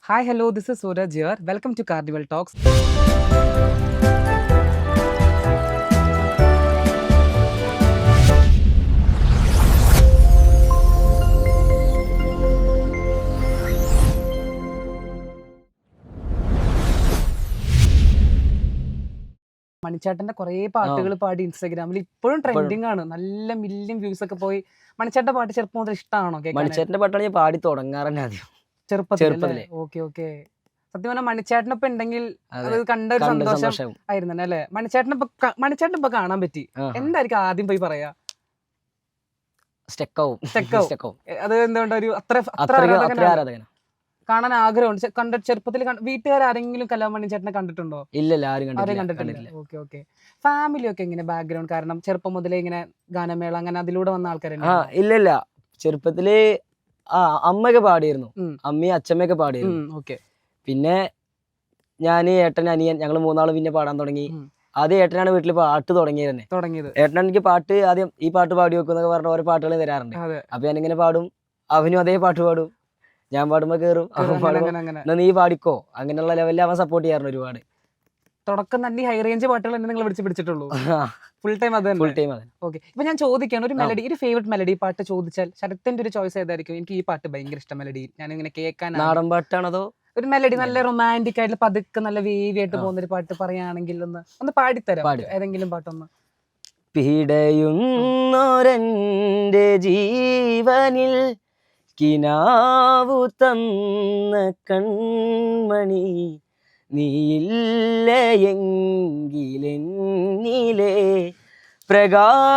Hi, hello, this is Suraj here. Welcome to Carnival Talks. മണിച്ചേട്ടന്റെ കുറേ പാട്ടുകൾ പാടി ഇൻസ്റ്റാഗ്രാമിൽ ഇപ്പോഴും ട്രെൻഡിങ് ആണ്. നല്ല മില്യൺ വ്യൂസ് ഒക്കെ പോയി. മണിച്ചേട്ടന്റെ പാട്ട് ചെറുപ്പം മുതൽ ഇഷ്ടമാണോ കേൾക്കാൻ? മണിച്ചേട്ടന്റെ പാട്ടാണ് ഞാൻ പാടി തുടങ്ങാറന്നെ ആദ്യം ചെറുപ്പത്തിലേ. Okay okay. സത്യം പറഞ്ഞാൽ മണിച്ചേട്ടനൊപ്പം ഉണ്ടെങ്കിൽ അത് കണ്ട ഒരു സന്തോഷം ആയിരുന്നു അല്ലേ? മണിച്ചേട്ടനിപ്പൊ കാണാൻ പറ്റി, എന്തായിരിക്കും ആദ്യം പോയി പറയാ? സ്റ്റെക്കാവും. അത് എന്തുകൊണ്ട് ഒരു അത്ര ആരാധകനാണ്, കാണാൻ ആഗ്രഹമുണ്ട്. ചെറുപ്പത്തിൽ വീട്ടുകാരെങ്കിലും കലാമണി ചേട്ടനെ കണ്ടിട്ടുണ്ടോ? ഇല്ലല്ല, ആരും കണ്ടിട്ടില്ല. Okay okay. ഫാമിലി ഒക്കെ എങ്ങനെ ബാക്ക്ഗ്രൗണ്ട്? കാരണം ചെറുപ്പം മുതലേ ഇങ്ങനെ ഗാനമേള അങ്ങനെ അതിലൂടെ വന്ന ആൾക്കാരാണ്. ഇല്ലല്ല, ചെറുപ്പത്തില് അമ്മയൊക്കെ പാടിയിരുന്നു, അമ്മയും അച്ഛമ്മയൊക്കെ പാടിയിരുന്നു. ഓക്കെ. പിന്നെ ഞാൻ, ഏട്ടൻ, അനിയൻ, ഞങ്ങൾ മൂന്നാള് പിന്നെ പാടാൻ തുടങ്ങി. ആദ്യം ഏട്ടനാണ് വീട്ടിൽ പാട്ട് തുടങ്ങിയത്. ഏട്ടനാണ് എനിക്ക് പാട്ട് ആദ്യം ഈ പാട്ട് പാടി വെക്കുന്നൊക്കെ പറഞ്ഞ ഓരോ പാട്ടുകൾ തരാറുണ്ട്. അപ്പൊ ഞാനിങ്ങനെ പാടും, അവനും അതേ പാട്ട് പാടും. ഞാൻ പാടുമ്പോ കേറും, അവൻ പാടുമ്പോ എന്നാ നീ പാടിക്കോ, അങ്ങനെയുള്ള ലെവലിൽ അവൻ സപ്പോർട്ട് ചെയ്യാറുണ്ട് ഒരുപാട്. തുടക്കം തന്നെ ഹൈ റേഞ്ച് പാട്ടുകൾ തന്നെ നിങ്ങൾ പിടിച്ചിട്ടുള്ളൂ? ഫുൾ ടൈം അത്. ഓക്കെ. ഇപ്പൊ ഞാൻ ചോദിക്കാണ്, ഒരു മെലഡി, ഒരു ഫേവറേറ്റ് മെലഡി പാട്ട് ചോദിച്ചാൽ ശരത്തിന്റെ ഒരു ചോയ്സ് ഏതായിരിക്കും? എനിക്ക് ഈ പാട്ട് ഭയങ്കര ഇഷ്ടം മെലഡി, ഞാൻ ഇങ്ങനെ കേൾക്കാൻ. നാടൻ പാട്ടാണതോ ഒരു മെലഡി നല്ല റൊമാൻറ്റിക് ആയിട്ട് പതുക്കെ നല്ല വേവി ആയിട്ട് പോകുന്ന ഒരു പാട്ട് പറയുകയാണെങ്കിൽ ഒന്ന് പാടിത്തരാം ഏതെങ്കിലും പാട്ടൊന്ന്? പിടയുന്നോരെന്റെ ജീവനിൽ കിനാവു തന്ന കൺമണി, നീയില്ല എങ്കിലെന്നിലെ പ്രകാശമില്ലിനി,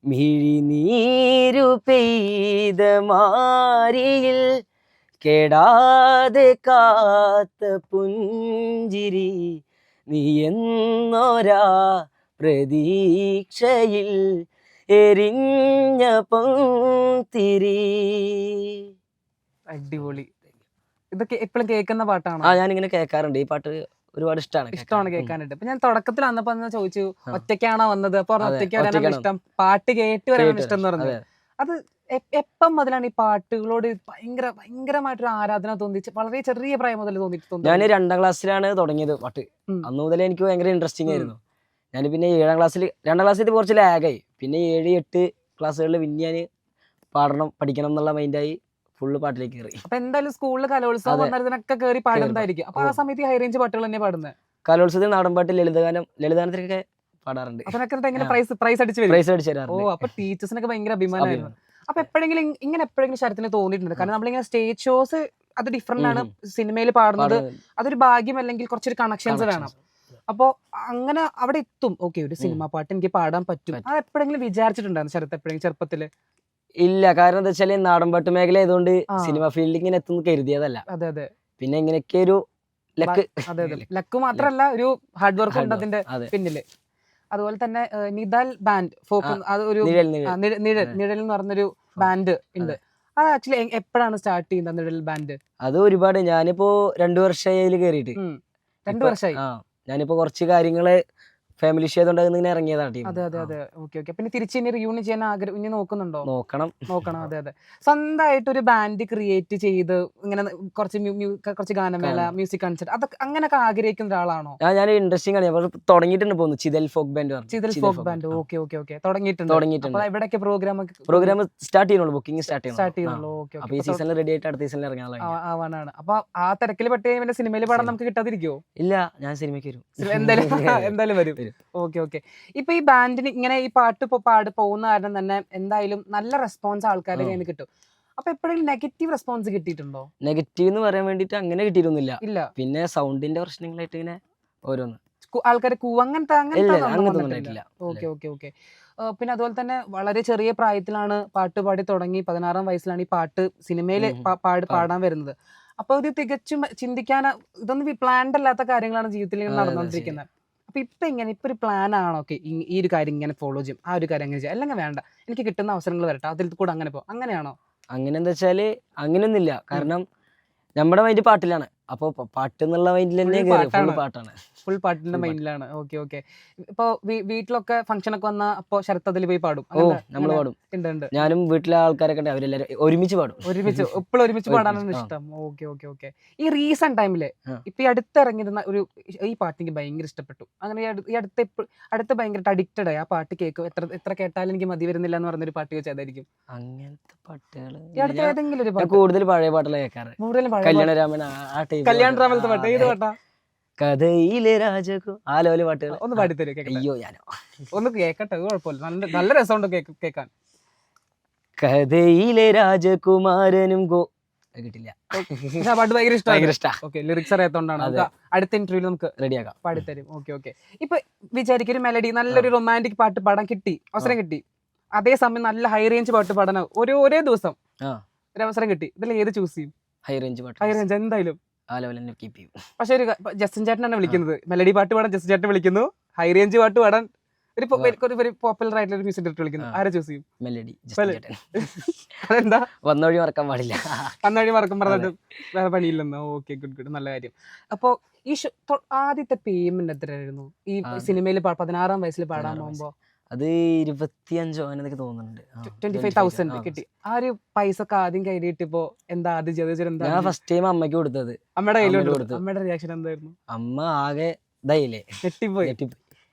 മിഴിനീരു പെയ്ത മാരിയിൽ കെടാതെ കാത്ത പുഞ്ചിരി, നീ എന്നൊരാ പ്രതീക്ഷയിൽ എരിഞ്ഞ പൊന്തിരി. അടിപൊളി. ഇതൊക്കെ എപ്പോഴും കേൾക്കുന്ന പാട്ടാണ്? ഞാനിങ്ങനെ കേൾക്കാറുണ്ട്. ഈ പാട്ട് ഒരുപാട് ഇഷ്ടമാണ് കേൾക്കാനായിട്ട്. ഇപ്പൊ ഞാൻ തുടക്കത്തിൽ വന്നപ്പോ ചോദിച്ചു ഒറ്റയ്ക്കാണോ വന്നത്? അപ്പൊ ഒറ്റയ്ക്ക് വരാനാണ് ഇഷ്ടം, പാട്ട് കേട്ട് വരാനാണ് ഇഷ്ടം എന്ന് പറഞ്ഞത്. അത് എപ്പം മുതലാണ് ഈ പാട്ടുകളോട് ഭയങ്കരമായിട്ടൊരു ആരാധന തോന്നിച്ച്? വളരെ ചെറിയ പ്രായം മുതൽ തോന്നിയിട്ട്? ഞാൻ 2ാം ക്ലാസ്സിലാണ് തുടങ്ങിയത് പാട്ട്. അന്ന് മുതലേ എനിക്ക് ഭയങ്കര ഇൻട്രസ്റ്റിംഗ് ആയിരുന്നു. ഞാൻ പിന്നെ 2ാം ക്ലാസ്സിൽ കുറച്ച് ലാഗായി. പിന്നെ 7, 8 ക്ലാസ്സുകളിൽ പിന്നെ ഞാൻ പഠിക്കണം എന്നുള്ള മൈൻഡായി ഫുള്ള് പാട്ടിലേക്ക് കയറി. അപ്പൊ എന്തായാലും സ്കൂളിൽ കലോത്സവം വന്നതിനൊക്കെ കയറി പാടുന്നതായിരിക്കും. അപ്പൊ ആ സമയത്ത് ഹൈ റേഞ്ച് പാട്ടുകൾ തന്നെ പാടുന്നത്? കലോത്സവത്തിൽ നാടൻ പാട്ട്, ലളിതഗാനത്തിനൊക്കെ പാടാറുണ്ട്. പ്രൈസ് അടിച്ചു തരാറുണ്ട്. ഓ, അപ്പൊ ടീച്ചേഴ്സിനൊക്കെ ഭയങ്കര അഭിമാനമായിരുന്നു. അപ്പൊ എപ്പോഴെങ്കിലും ശരത്തിന് തോന്നിയിട്ടുണ്ട്? കാരണം നമ്മളിങ്ങനെ സ്റ്റേജ് ഷോസ് അത് ഡിഫറെന്റ് ആണ്, സിനിമയിൽ പാടുന്നത് അതൊരു ഭാഗ്യം, അല്ലെങ്കിൽ കുറച്ചൊരു കണക്ഷൻസ് വേണം. അപ്പോ അങ്ങനെ അവിടെ എത്തും. ഓക്കെ, ഒരു സിനിമ പാട്ട് എനിക്ക് പാടാൻ പറ്റും. അത് എപ്പോഴെങ്കിലും വിചാരിച്ചിട്ടുണ്ടായിരുന്നു ശരത്ത് എപ്പോഴെങ്കിലും ചെറുപ്പത്തില്? ഇല്ല, കാരണം എന്താ വെച്ചാല് നാടൻപാട്ട് മേഖല ആയതുകൊണ്ട് സിനിമ ഫീൽഡിൽ ഇങ്ങനെ എത്തുന്ന കരുതിയതല്ല. അതെ. പിന്നെ ഇങ്ങനെയൊക്കെ ഒരു ലക്ക് മാത്രല്ല, ഒരു ഹാർഡ് വർക്ക് ഉണ്ട് അതിന്റെ പിന്നില്. അതുപോലെ തന്നെ നിദാൽ ബാൻഡ് ഫോക്ക്, അത് ഒരു നിഴൽ എന്ന് പറഞ്ഞൊരു ബാൻഡ് ഉണ്ട്. അത് ആക്ച്വലി എപ്പോഴാണ് സ്റ്റാർട്ട് ചെയ്യുന്നത് നിഴൽ ബാൻഡ്? അത് ഒരുപാട്, ഞാനിപ്പോ 2 വർഷമായി അതിൽ കയറിയിട്ട്. 2 വർഷമായി. ഞാനിപ്പോ കുറച്ച് കാര്യങ്ങള് ഫാമിലി ഇഷ്യൂ ആയതുകൊണ്ട് ഇങ്ങനെ ഇറങ്ങിയതാണ്. അതെ. ഓക്കെ. പിന്നെ തിരിച്ച് റിയൂണിയൻ ചെയ്യാൻ ഇനി നോക്കുന്നുണ്ടോ? നോക്കണം. അതെ. സ്വന്തമായിട്ട് ഒരു ബാൻഡ് ക്രിയേറ്റ് ചെയ്ത് ഇങ്ങനെ കുറച്ച് ഗാനമേള, മ്യൂസിക് കൺസർട്ട്, അതൊക്കെ അങ്ങനെയൊക്കെ ആഗ്രഹിക്കുന്ന ഒരാളാണോ? ഞാൻ ഇൻട്രസ്റ്റിംഗ് ആണ്. തുടങ്ങിയിട്ടുണ്ട് പോകുന്നു, ചിതൽ ഫോക്ക് ബാൻഡ്. ഓക്കെ. തുടങ്ങിയിട്ടുണ്ട്. എവിടെയൊക്കെ പ്രോഗ്രാം സ്റ്റാർട്ട് ചെയ്യുന്നുള്ളൂ, ബുക്കിംഗ് സ്റ്റാർട്ട് ചെയ്യുന്നുള്ളൂ. അപ്പൊ ഈ സീസണിൽ റെഡി ആയിട്ട് അടുത്ത സീസണിൽ ഇറങ്ങാനാണ്. അപ്പൊ ആ തിരക്കിൽ പെട്ടേ സിനിമയിൽ പാടാൻ നമുക്ക് കിട്ടാതിരിക്കുമോ? ഇല്ല, ഞാൻ സിനിമയ്ക്ക് വരും. എന്തായാലും വരും. ഓക്കെ. ഇപ്പൊ ഈ ബാൻഡിന് ഇങ്ങനെ ഈ പാട്ട് പോകുന്ന കാരണം തന്നെ എന്തായാലും നല്ല റെസ്പോൺസ് ആൾക്കാരുടെ കയ്യിൽ നിന്ന് കിട്ടും. അപ്പൊ എപ്പോഴും നെഗറ്റീവ് റെസ്പോൺസ് കിട്ടിയിട്ടുണ്ടോ? നെഗറ്റീവ് എന്ന് പറയാൻ വേണ്ടിട്ട് അങ്ങനെ കിട്ടിയിരുന്നില്ല. ഇല്ല. പിന്നെ സൗണ്ടിന്റെ പ്രശ്നങ്ങളായിട്ട് ഇങ്ങനെ ഓരോന്ന് ആൾക്കാർ അങ്ങനത്തെ. ഓക്കെ. പിന്നെ അതുപോലെ തന്നെ വളരെ ചെറിയ പ്രായത്തിലാണ് പാട്ട് പാടി തുടങ്ങി. 16-ാം വയസ്സിലാണ് ഈ പാട്ട് സിനിമയിൽ പാടാൻ വരുന്നത്. അപ്പൊ ഇത് തികച്ചും ചിന്തിക്കാൻ, ഇതൊന്നും പ്ലാൻഡ് അല്ലാത്ത കാര്യങ്ങളാണ് ജീവിതത്തിൽ നടന്നുകൊണ്ടിരിക്കുന്നത്. അപ്പൊ ഇപ്പൊ ഒരു പ്ലാൻ ആണോ? ഓക്കെ, ഈ ഒരു കാര്യം ഇങ്ങനെ ഫോളോ ചെയ്യും, ആ ഒരു കാര്യം അങ്ങനെ ചെയ്യാം, അല്ലെങ്കിൽ വേണ്ട എനിക്ക് കിട്ടുന്ന അവസരങ്ങൾ വരട്ടെ, അതിൽ കൂടെ അങ്ങനെ പോകും, അങ്ങനെയാണോ? അങ്ങനെ എന്താ വെച്ചാല് അങ്ങനെയൊന്നുമില്ല. കാരണം നമ്മുടെ മൈൻഡ് പാട്ടിലാണ്. അപ്പൊ പാട്ട് എന്നുള്ള മൈൻഡിൽ തന്നെ പാട്ടാണ്. ഫുൾ പാട്ടിന്റെ മൈൻഡിലാണ്. Okay okay. ഇപ്പൊ വീട്ടിലൊക്കെ ഫംഗ്ഷൻ ഒക്കെ വന്നാ അപ്പൊ ശരത്ത് അതിൽ പോയി പാടും? നമ്മള് പാടും. ഉണ്ട്. ഞാനും വീട്ടിലെ ആൾക്കാരൊക്കെ ഉണ്ട്, അവരെല്ലാരും ഒരുമിച്ച് പാടും. എപ്പോഴും ഒരുമിച്ച് പാടാനാണ് ഇഷ്ടം. Okay okay okay. ഈ റീസെന്റ് ടൈമില് ഇപ്പൊ ഈ അടുത്തിറങ്ങിയിരുന്ന ഈ പാട്ട് എനിക്ക് ഭയങ്കര ഇഷ്ടപ്പെട്ടു. അങ്ങനെ ഈ അടുത്ത് ഭയങ്കര അഡിക്റ്റഡ് ആയി. ആ പാട്ട് കേൾക്കും, എത്ര കേട്ടാലും എനിക്ക് മതി വരുന്നില്ല എന്ന് പറഞ്ഞൊരു പാട്ട് ചോദിച്ചാൽ അതായിരിക്കും. അങ്ങനത്തെ പാട്ടുകള് ഏതെങ്കിലും ഒരു പാട്ട്? കൂടുതൽ പഴയ പാട്ടുകളെ കേൾക്കാറ്. കല്യാണരാമൻ, കല്യാണരാമനത്തെ പാട്ട് ഏത് പാട്ടാ? കഥയിലെ രാജകു ആ ലെവല് പാട്ടുകൾ ഒന്ന് പാടിത്തരും. അയ്യോ ഞാനോ ഒന്ന് കേക്കട്ടെ, കുഴപ്പമില്ല, നല്ല രസമുണ്ട് കേൾക്കാൻ. കഥയിലെ രാജകുമാരനും കിട്ടില്ല. പാട്ട് ഭയങ്കര ഇഷ്ടമാണ്. ലിറിക്സ് അറിയാത്തോണ്ടാണ്. അടുത്ത ഇന്റർവ്യൂല് നമുക്ക് റെഡിയാക്കാം, പാടിത്തരും. Okay okay. ഇപ്പൊ വിചാരിക്കും ഒരു മെലഡി, നല്ലൊരു റൊമാൻറ്റിക് പാട്ട് പാടാൻ അവസരം കിട്ടി, അതേസമയം നല്ല ഹൈ റേഞ്ച് പാട്ട് പാടാൻ ഒരേ ദിവസം ഒരു അവസരം കിട്ടി, ഇതിൽ ഏത് ചൂസ് ചെയ്യും? ഹൈ റേഞ്ച് പാട്ട്. ഹൈ റേഞ്ച് എന്തായാലും. പക്ഷെ ഒരു ജസ്റ്റിൻ ചേട്ടനാണ് വിളിക്കുന്നത്, മെലഡി പാട്ട് പാടാൻ ജസ്റ്റിൻ ചേട്ടൻ വിളിക്കുന്നു, ഹൈ റേഞ്ച് പാട്ട് പാടാൻ ഒരു പോപ്പുലർ ആയിട്ടുള്ള ഒരു മ്യൂസിക് ഡയറക്ടർ വിളിക്കുന്നു, ആരെ ചൂസ് ചെയ്യും? മെലഡി. അതെന്താ? വന്നവഴി മറക്കാൻ പാടില്ല. വന്നവഴി മറക്കാൻ പറഞ്ഞിട്ട് വേറെ പണിയില്ലെന്നോ? ഓക്കെ, ഗുഡ്, നല്ല കാര്യം. അപ്പൊ ഈ ആദ്യത്തെ പേയ്മെന്റ് എത്രയായിരുന്നു ഈ സിനിമയിൽ 16 വയസ്സിൽ പാടാൻ പോകുമ്പോ? അത് 25 അങ്ങനെയൊക്കെ തോന്നുന്നുണ്ട്. 25,000 കിട്ടി. ആ ഒരു പൈസ ഒക്കെ ആദ്യം കയ്യിൽ കിട്ടിയപ്പോ എന്താ ആദ്യം ചെയ്തത്? ഞാൻ ഫസ്റ്റ് ടൈം അമ്മയ്ക്ക് കൊടുത്തത്. അമ്മയുടെ കയ്യിൽ കൊടുത്തു. അമ്മയുടെ റിയാക്ഷൻ എന്തായിരുന്നു? അമ്മ ആകെ ഇതായില്ലേ, ഞെട്ടിപ്പോയി.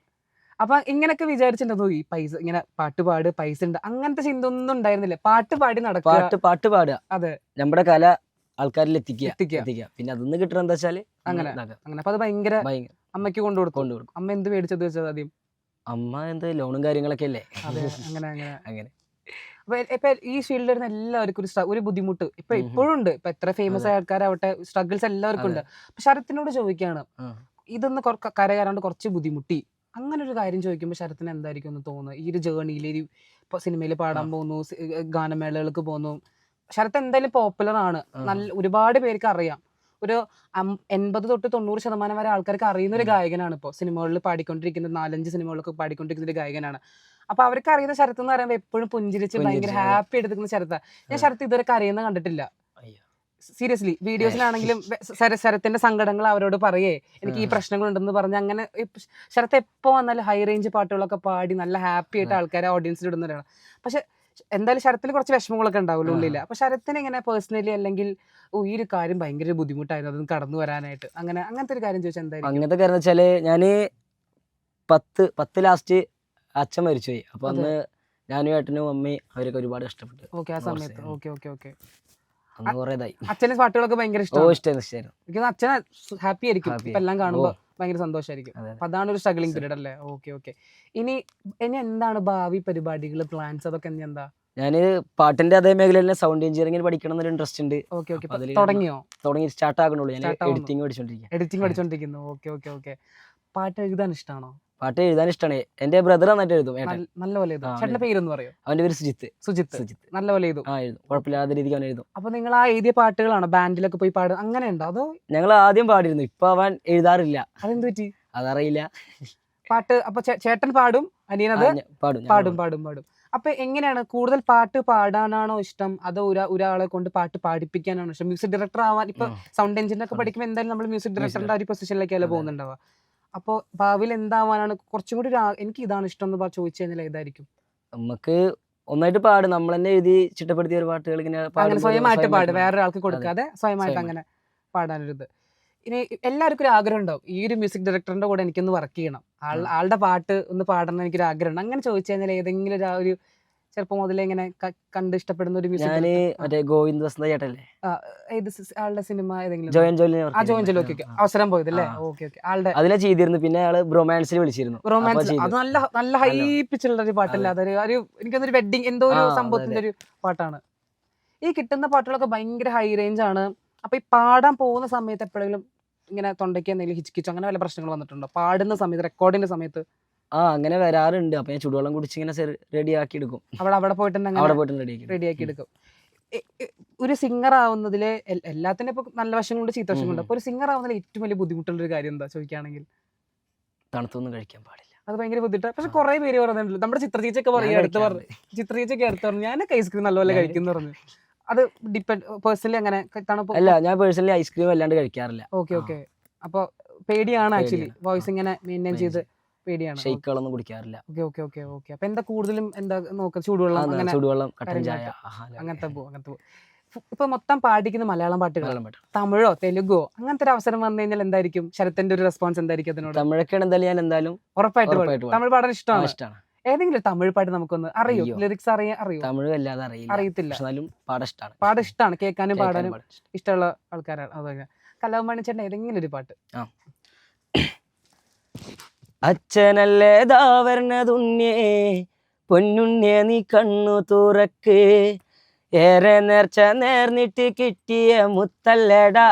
അപ്പൊ ഇങ്ങനൊക്കെ വിചാരിച്ചിട്ടുണ്ടോ ഈ പൈസ ഇങ്ങനെ പാട്ട് പാട് പൈസ ഉണ്ട് അങ്ങനത്തെ ചിന്ത ഒന്നും ഉണ്ടായിരുന്നില്ല? പാട്ട് പാടി നടക്കുക, പാട്ട് പാടുക, അതെ, നമ്മുടെ കല ആൾക്കാരിൽ എത്തിക്കുക. പിന്നെ അതൊന്നും കിട്ടണ എന്താ വെച്ചാല് അങ്ങനെ. അപ്പൊ അത് ഭയങ്കര അമ്മയ്ക്ക് കൊണ്ടുകൊടുക്കും. അമ്മ എന്ത് മേടിച്ചത് വെച്ചത് ആദ്യം? അമ്മ എന്ത് ലോണും കാര്യങ്ങളൊക്കെ അല്ലേ. അതെ, അങ്ങനെ. അപ്പൊ ഇപ്പൊ ഈ ഫീൽഡിൽ വരുന്ന എല്ലാവർക്കും ഒരു ബുദ്ധിമുട്ട് ഇപ്പോഴും ഉണ്ട്. ഇപ്പൊ എത്ര ഫേമസ് ആയ ആൾക്കാരാവട്ടെ, സ്ട്രഗിൾസ് എല്ലാവർക്കും ഉണ്ട്. അപ്പൊ ശരത്തിനോട് ചോദിക്കുകയാണ്, ഇതൊന്ന് കരകയറാണ്ട് കുറച്ച് ബുദ്ധിമുട്ടി, അങ്ങനെ ഒരു കാര്യം ചോദിക്കുമ്പോൾ ശരത്തിന് എന്തായിരിക്കും എന്ന് തോന്നുന്നത്? ഈ ഒരു ജേർണിയിൽ ഇപ്പൊ സിനിമയിൽ പാടാൻ പോകുന്നു, ഗാനമേളകൾക്ക് പോകുന്നു, ശരത്ത് എന്തായാലും പോപ്പുലർ ആണ്, ഒരുപാട് പേർക്ക് അറിയാം. ഒരു 80 തൊട്ട് 90% വരെ ആൾക്കാർക്ക് അറിയുന്ന ഒരു ഗായകനാണ്. ഇപ്പോൾ സിനിമകളിൽ പാടിക്കൊണ്ടിരിക്കുന്ന 4-5 സിനിമകളൊക്കെ പാടിക്കൊണ്ടിരിക്കുന്ന ഒരു ഗായകനാണ്. അപ്പൊ അവർക്ക് അറിയുന്ന ശരത്ത് എന്ന് പറയുമ്പോൾ എപ്പോഴും പുഞ്ചിരിച്ച് ഭയങ്കര ഹാപ്പി എടുക്കുന്ന ശരത്താ. ഞാൻ ശരത്ത് ഇതുവരെ കരയുന്ന കണ്ടിട്ടില്ല, സീരിയസ്ലി. വീഡിയോസിലാണെങ്കിലും ശരത്തിന്റെ സങ്കടങ്ങൾ അവരോട് പറയേ, എനിക്ക് ഈ പ്രശ്നങ്ങൾ ഉണ്ടെന്ന് പറഞ്ഞ് അങ്ങനെ. ശരത്ത് എപ്പോ വന്നാലും ഹൈ റേഞ്ച് പാട്ടുകളൊക്കെ പാടി നല്ല ഹാപ്പി ആയിട്ട് ആൾക്കാരെ ഓഡിയൻസിൽ ഇടുന്നവരാണ്. പക്ഷെ എന്തായാലും ശരത്തിന് കുറച്ച് വിഷമങ്ങളൊക്കെ ഉണ്ടാവില്ല ഉള്ളില്ല. അപ്പൊ ശരത്തിന് എങ്ങനെ പേഴ്സണലി, അല്ലെങ്കിൽ ഈ ഒരു കാര്യം ഭയങ്കര ബുദ്ധിമുട്ടായിരുന്നു അതൊന്ന് കടന്നു വരാനായിട്ട്, അങ്ങനത്തെ ഒരു കാര്യം ചോദിച്ചാൽ എന്തായാലും? അങ്ങനത്തെ കാര്യം വെച്ചാല് ഞാന് 10 ലാസ്റ്റ് അച്ഛൻ മരിച്ചുപോയി. അപ്പൊ അന്ന് ഞാനും ഏട്ടനും അമ്മയും അവരൊക്കെ ഒരുപാട് കഷ്ടപ്പെട്ടു. ഓക്കെ, ആ സമയത്ത്. ഓക്കെ. അച്ഛന് പാട്ടുകളൊക്കെ ഭയങ്കര ഇഷ്ടമായിരുന്നു. അച്ഛനെ ഹാപ്പി ആയിരിക്കും ഇപ്പൊ എല്ലാം കാണുമ്പോ, ഭയങ്കര സന്തോഷമായിരിക്കും. അപ്പൊ അതാണ് ഒരു സ്ട്രഗ്ലിംഗ് പീരീഡ് അല്ലേ? ഓക്കെ. ഇനി എന്താണ് ഭാവി പരിപാടികൾ, പ്ലാൻസ്, അതൊക്കെ എന്താ? ഞാന് പാട്ടിന്റെ അതേ മേഖലയിൽ തന്നെ സൗണ്ട് എഞ്ചിനീയറിംഗിന് പഠിക്കണം എന്നൊരു ഇൻട്രസ്റ്റ് ഉണ്ട്. തുടങ്ങി സ്റ്റാർട്ട് ആകണുള്ളൂ. ഞാൻ എഡിറ്റിംഗ് പഠിച്ചോണ്ടിരിക്കുന്നു. ഓക്കെ. പാട്ട് എഴുതാൻ ഇഷ്ടമാണോ? പാട്ട് എഴുതാൻ ഇഷ്ടമാണ്. എന്റെ ബ്രദർ നന്നായിട്ട് എഴുതും. നല്ലപോലെ എഴുതും. പേരൊന്ന് പറയോ? അവന്റെ പേര് സുജിത്ത്. നല്ലപോലെ എഴുതും. കുഴപ്പമില്ലാത്ത രീതിക്ക് അവൻ എഴുതും. അപ്പൊ നിങ്ങൾ ആ എഴുതിയ പാട്ടുകളാണോ ബാൻഡിലൊക്കെ പോയി പാടും, അങ്ങനെ ഉണ്ടോ? അതോ? ഞങ്ങൾ ആദ്യം പാടിയിരുന്നു, ഇപ്പൊ അവൻ എഴുതാറില്ല. അതെന്ത് പറ്റി? അതറിയില്ല. പാട്ട് അപ്പൊ ചേട്ടൻ പാടും, അനിയനത് പാടും. അപ്പൊ എങ്ങനെയാണ് കൂടുതൽ പാട്ട് പാടാനാണോ ഇഷ്ടം, അതോ ഒരാളെ കൊണ്ട് പാട്ട് പാടിപ്പിക്കാനാണോ ഇഷ്ടം? മ്യൂസിക് ഡയറക്ടർ ആവാൻ ഇപ്പൊ സൗണ്ട് എഞ്ചിനൊക്കെ പഠിക്കുമ്പോൾ എന്തായാലും നമ്മൾ മ്യൂസിക് ഡയറക്ടറിന്റെ ആ ഒരു പൊസിഷനിലേക്കല്ലേ പോകുന്നുണ്ടാവുക. അപ്പൊ ഭാവിയിൽ എന്താവാനാണ് കുറച്ചും കൂടി എനിക്ക് ഇതാണ് ഇഷ്ടം എന്ന് ചോദിച്ചു കഴിഞ്ഞാൽ ഏതായിരിക്കും? നമുക്ക് ഒന്നായിട്ട് പാടും, നമ്മൾ തന്നെ എഴുതി ചിട്ടപ്പെടുത്തിയ ഒരു പാട്ടുകൾ ഇങ്ങനെ സ്വയമായിട്ട് പാടും, വേറൊരാൾക്ക് കൊടുക്കാതെ സ്വയമായിട്ട് അങ്ങനെ പാടാനൊരിത്. ഇനി എല്ലാവർക്കും ഒരു ആഗ്രഹം ഉണ്ടാവും, ഈ ഒരു മ്യൂസിക് ഡയറക്ടറിന്റെ കൂടെ എനിക്കൊന്ന് വർക്ക് ചെയ്യണം, ആളുടെ പാട്ട് ഒന്ന് പാടണം എനിക്കൊരു ആഗ്രഹം. അങ്ങനെ ചോദിച്ചു കഴിഞ്ഞാൽ ഏതെങ്കിലും ഒരു ചെറുപ്പം മുതലേ ഇങ്ങനെ കണ്ട് ഇഷ്ടപ്പെടുന്ന ഒരു മ്യൂസിക്? ഗോവിന്ദ് വസന്ത ചേട്ടല്ലേ, ആളുടെ സിനിമ ഏതെങ്കിലും? ജോയിൻ ജോലി അവസരം പോയതല്ലേ? ഓക്കെ. ആളുടെ അതിനെ ചെയ്തിരുന്നു. പിന്നെ അയാള് റൊമാൻസിൽ വിളിച്ചിരുന്നു. അത് നല്ല ഹൈ പിച്ചുള്ള ഒരു പാട്ടല്ല, അതൊരു എനിക്കൊന്നൊരു വെഡിങ് എന്തോ ഒരു സംഭവത്തിന്റെ ഒരു പാട്ടാണ്. ഈ കിട്ടുന്ന പാട്ടുകളൊക്കെ ഭയങ്കര ഹൈ റേഞ്ച് ആണ്. അപ്പൊ ഈ പാടാൻ പോകുന്ന സമയത്ത് എപ്പോഴെങ്കിലും ഇങ്ങനെ തൊണ്ടയ്ക്ക് എന്തെങ്കിലും ഹിച്ചിക്കിച്ചോ അങ്ങനെ വല്ല പ്രശ്നങ്ങൾ വന്നിട്ടുണ്ടോ പാടുന്ന സമയത്ത്, റെക്കോർഡിന്റെ സമയത്ത്? അങ്ങനെ വരാറുണ്ട്. അപ്പൊ ഞാൻ ചുടുവെള്ളം കുടിച്ച് ഇങ്ങനെ റെഡി ആക്കി എടുക്കും. അവിടെ പോയിട്ട് റെഡിയാക്കി എടുക്കും. ഒരു സിംഗർ ആവുന്നതില് എല്ലാത്തിനും ഇപ്പൊ നല്ല വശങ്ങളുണ്ട് ചീത്ത വശങ്ങളുണ്ട്. അപ്പൊ ഒരു സിംഗർ ആവുന്നതിൽ ഏറ്റവും വലിയ ബുദ്ധിമുട്ടുള്ള ഒരു കാര്യം എന്താ ചോദിക്കുകയാണെങ്കിൽ? തണുത്തൊന്നും കഴിക്കാൻ പാടില്ല. അത് ഭയങ്കര ബുദ്ധിമുട്ടാണ്. പക്ഷെ കുറെ പേര് പറയുന്നുണ്ടല്ലോ, നമ്മുടെ ചിത്രചേച്ചിയൊക്കെ പറയും, അടുത്ത് പറഞ്ഞു ഞാനൊക്കെ ഐസ്ക്രീം നല്ലപോലെ കഴിക്കുന്നു പറഞ്ഞു. അത് ഡിപ്പെൻഡ് പേഴ്സണലി അങ്ങനെ തണുപ്പ്? അല്ല, ഞാൻ പേഴ്സണലി ഐസ്ക്രീം അല്ലാണ്ട് കഴിക്കാറില്ല. ഓക്കെ. അപ്പൊ പേടിയാണ് ആക്ച്വലി വോയിസ് ഇങ്ങനെ മെയിൻറ്റെയിൻ ചെയ്ത് പേടിയാണ്. ഷെയ്ക്കുകളൊന്നും കുടിക്കാറില്ല. ഓക്കെ. അപ്പൊ എന്താ കൂടുതലും എന്താ നോക്കുക? ചൂടുവെള്ളം, അങ്ങനെ ചൂടുവെള്ളം, കട്ടൻ ചായ, അങ്ങനത്തെ പോകും. ഇപ്പൊ മൊത്തം പാടിക്കുന്ന മലയാളം പാട്ടുകൾ, തമിഴോ തെലുഗോ അങ്ങനത്തെ ഒരു അവസരം വന്നു കഴിഞ്ഞാൽ എന്തായിരിക്കും ശരത്തിന്റെ ഒരു റെസ്പോൺസ് എന്തായിരിക്കും അതിനോട്? തമിഴൊക്കെ എന്തായാലും ഞാൻ എന്തായാലും ഉറപ്പായിട്ട് തമിഴ് പാടാൻ ഇഷ്ടമാണ്. ഏതെങ്കിലും തമിഴ് പാട്ട് നമുക്കൊന്ന് അറിയോ? ലിറിക്സ് അറിയോ? തമിഴ് വല്ലാതെ അറിയത്തില്ല. പാടാൻ ഇഷ്ടമാണ്, കേൾക്കാനും പാടാനും ഇഷ്ടമുള്ള ആൾക്കാരാണ്. അതൊക്കെ കലാഭവൻ ചേട്ടൻ ഏതെങ്കിലും ഒരു പാട്ട്. അച്ഛനല്ലേതാ വരണതുണ്ണേ പൊന്നുണ്ണേ നീ കണ്ണു തുറക്ക്, ഏറെ നേർച്ച നേർന്നിട്ട് കിട്ടിയ മുത്തല്ലടാ,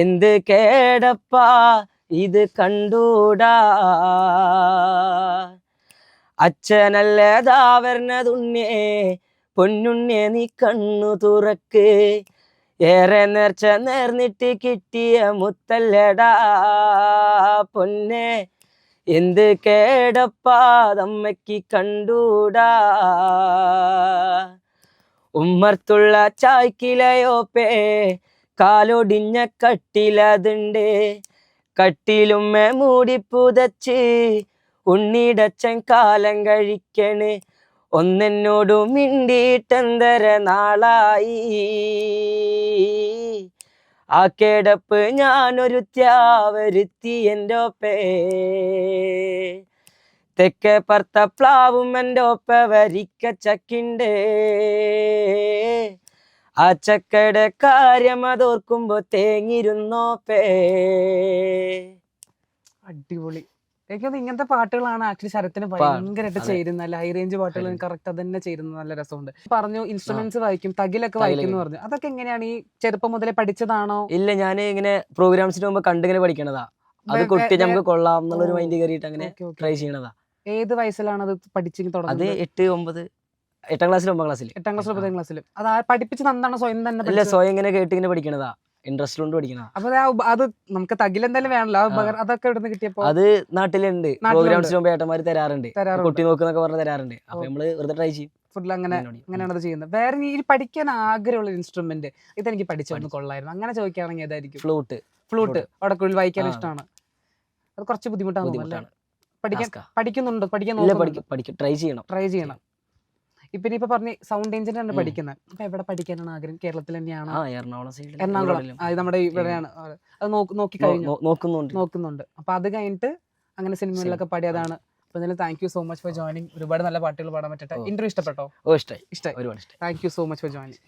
എന്ത് കേടപ്പാ ഇത് കണ്ടൂടാ. അച്ഛനല്ലേതാ വരണതുണ്ണേ പൊന്നുണ്ണേ നീ കണ്ണു തുറക്ക്, ഏറെ നേർച്ച നേർന്നിട്ട് കിട്ടിയ മുത്തല്ലടാ പൊന്നെ, എന്ത് കേടപ്പാതമ്മയ്ക്ക് കണ്ടൂടാ. ഉമ്മർത്തുള്ള ചായ്ക്കിലയോപ്പേ കാലൊടിഞ്ഞ കട്ടിലതുണ്ട്, കട്ടിലുമ്മ മൂടി പുതച്ച് ഉണ്ണിടച്ചൻ കാലം കഴിക്കണ്, ഒന്നെന്നോടു മിണ്ടിയിട്ടെന്തര നാളായി, ആ കേടപ്പ് ഞാനൊരു ത്യാവരുത്തി എൻ്റെ ഒപ്പേ, തെക്കേ പറത്ത പ്ലാവും എൻ്റെ ഒപ്പ വരിക്ക ചക്കിണ്ടേ, ആ ചക്കയുടെ കാര്യം അതോർക്കുമ്പോ തേങ്ങിരുന്നോപ്പേ. അടിപൊളി. എനിക്കത് ഇങ്ങനത്തെ പാട്ടുകളാണ് ആക്ച്വലി ശരത്തിന് ഭയങ്കരമായിട്ട് ചേരുന്ന, ഹൈ റേഞ്ച് പാട്ടുകൾ കറക്റ്റ് അത് തന്നെ ചേരുന്ന, നല്ല രസമുണ്ട്. പറഞ്ഞു ഇൻസ്ട്രുമെന്റ്സ് വായിക്കും, തകിലൊക്കെ വായിക്കും പറഞ്ഞു. അതൊക്കെ എങ്ങനെയാണ്? ഈ ചെറുപ്പം മുതലേ പഠിച്ചതാണോ? ഇല്ല, ഞാൻ ഇങ്ങനെ പ്രോഗ്രാംസിന് മുമ്പ് കണ്ടിങ്ങനെ പഠിക്കണതാ. അത് കൊട്ടി നമുക്ക് കൊള്ളാം എന്നുള്ളൊരു മൈൻഡ് കയറിയിട്ട് അങ്ങനെ ട്രൈ ചെയ്യണതാ. ഏത് വയസ്സിലാണ് അത് പഠിച്ചു തുടങ്ങുന്നത്? അത് 8, 9, 8ാം ക്ലാസ്സിലും 9ാം ക്ലാസ്സിലും. 8ാം ക്ലാസ്സിലും 10ാം ക്ലാസ്സിലും. അത് പഠിപ്പിച്ച് നന്നാണ് സ്വയം തന്നെ? ഇല്ല, സ്വയം ഇങ്ങനെ കേട്ട് ഇങ്ങനെ പഠിക്കണതാ, ഇൻട്രസ്റ്റ് കൊണ്ട് പഠിക്കണതാ. അപ്പൊ അത് നമുക്ക് തകിൽ എന്തായാലും വേണല്ലോ, അതൊക്കെ ഇവിടുന്ന് കിട്ടിയപ്പോ? അത് നാട്ടിലുണ്ട്, പ്രോഗ്രാംസിന് മുമ്പ് ഏട്ടന്മാര് തരാറുണ്ട്, കൊട്ടി നോക്കുന്നൊക്കെ പറഞ്ഞ് തരാറുണ്ട്. അപ്പൊ നമ്മള് വെറുതെ ട്രൈ ചെയ്യും. ഫുൾ അങ്ങനെയാണ് അത് ചെയ്യുന്നത്. വേറെ ഈ പഠിക്കാൻ ആഗ്രഹമുള്ള ഇൻസ്ട്രുമെന്റ്, ഇതെനിക്ക് പഠിച്ചൊന്ന് കൊള്ളായിരുന്നു അങ്ങനെ ചോദിക്കുകയാണെങ്കിൽ ഏതായിരിക്കും? ഫ്ലൂട്ട് വടക്കുള്ളിൽ വായിക്കാൻ ഇഷ്ടമാണ്. അത് കുറച്ച് ബുദ്ധിമുട്ടാണ്. പഠിക്കുന്നുണ്ടോ? ട്രൈ ചെയ്യണം. ഇപ്പൊ ഇനിയിപ്പോ പറഞ്ഞ സൗണ്ട് എഞ്ചിനീയർ ആണ് പഠിക്കുന്നത്. അപ്പൊ എവിടെ പഠിക്കാനാണ് ആഗ്രഹം? കേരളത്തിൽ തന്നെയാണോ? എറണാകുളം. നമ്മുടെ ഇവിടെയാണ്. അത് നോക്കി കഴിഞ്ഞു? നോക്കുന്നുണ്ട്. അപ്പൊ അത് കഴിഞ്ഞിട്ട് അങ്ങനെ സിനിമകളിലൊക്കെ പാടി, അതാണ്. അപ്പൊ എന്തായാലും thank you so much for joining. ഒരുപാട് നല്ല പാട്ടുകൾ പാടാൻ പറ്റട്ടെ. ഇന്റർവ്യൂ ഇഷ്ടപ്പെട്ടോ? ഇഷ്ടമായി. Thank you so much for joining.